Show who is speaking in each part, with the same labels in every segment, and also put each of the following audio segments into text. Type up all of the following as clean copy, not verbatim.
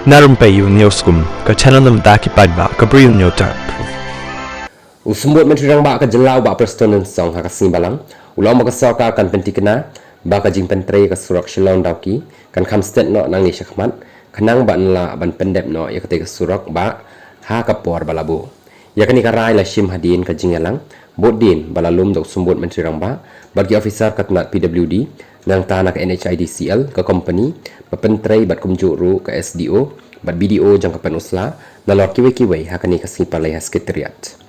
Speaker 1: Na Rympei U ka channel nabynta paidbah ka Bri U Hynñiewtrep.
Speaker 2: Usembut menteri rang ba ka jelau ba presiden song ha Khasi balang ulau ma ka sarkar kan pentikna ba ka jingtrei ka surok Shillong Dawki kan pynstet no nang ni syakmat khnang ba nla ban pendep no ya ka surok ba ha ka por balabu ya kani ka rai la shim hadin ka jingalang bodin balalum dok sembut menteri rang ba bagi officer ka tnat PWD nang tanah ka NHIDCL ka company bapentrei bat kumjuk ru ka SDO bat BDO jang ka penusla nalor kiwe ha kani ka sipalai ha sekretariat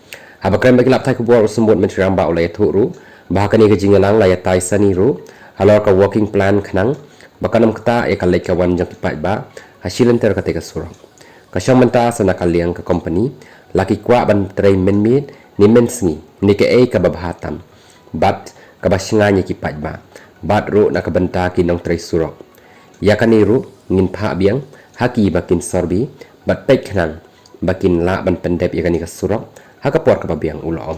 Speaker 2: Habakran bagi laptai kubuat usembut menteri ramba oleh ru bahkan ni kejingalang layat tai sani ru halor ka working plan khnang bakanam kata e kalai kawan jang paidbah hasilan ter kata surok kasyang menta sana kaliang ke company laki kwa ban train menmit ni mensengi ni ke ka babhatam bat ka basinganya ki paidbah bat ru nak benta ki nong trai surok ya kani ru ngin pha biang haki bakin sorbi bat pek khnang bakin la ban pendep ya kani ka surok hakapor ka babiang ulong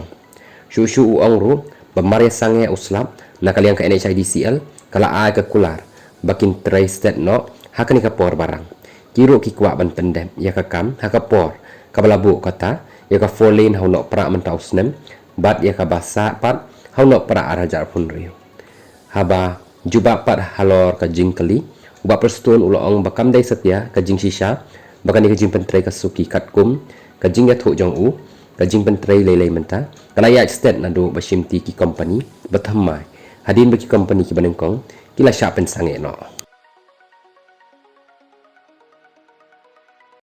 Speaker 2: shu uong ru bamaria sange uslap nakaliang ka NHIDCL kala ai ka kular bakin tray stet no hakani ka por barang kiro ki kwa ban pendem ya ka kam hakapor ka balabu kata ya ka folin hauno pra mentau snem bat ya ka basa pat hauno pra arajar pun riu haba juba pat halor ka jingkeli uba perstun ulong bakam dai setia ka jing shisha bakani ka jing pentrai ka suki katkum ka jing ya thu jong u kajing pentrei lelai menta kalaya state nado bashimti ki company bathamai hadin baki company ki banengkong kila sya pensange no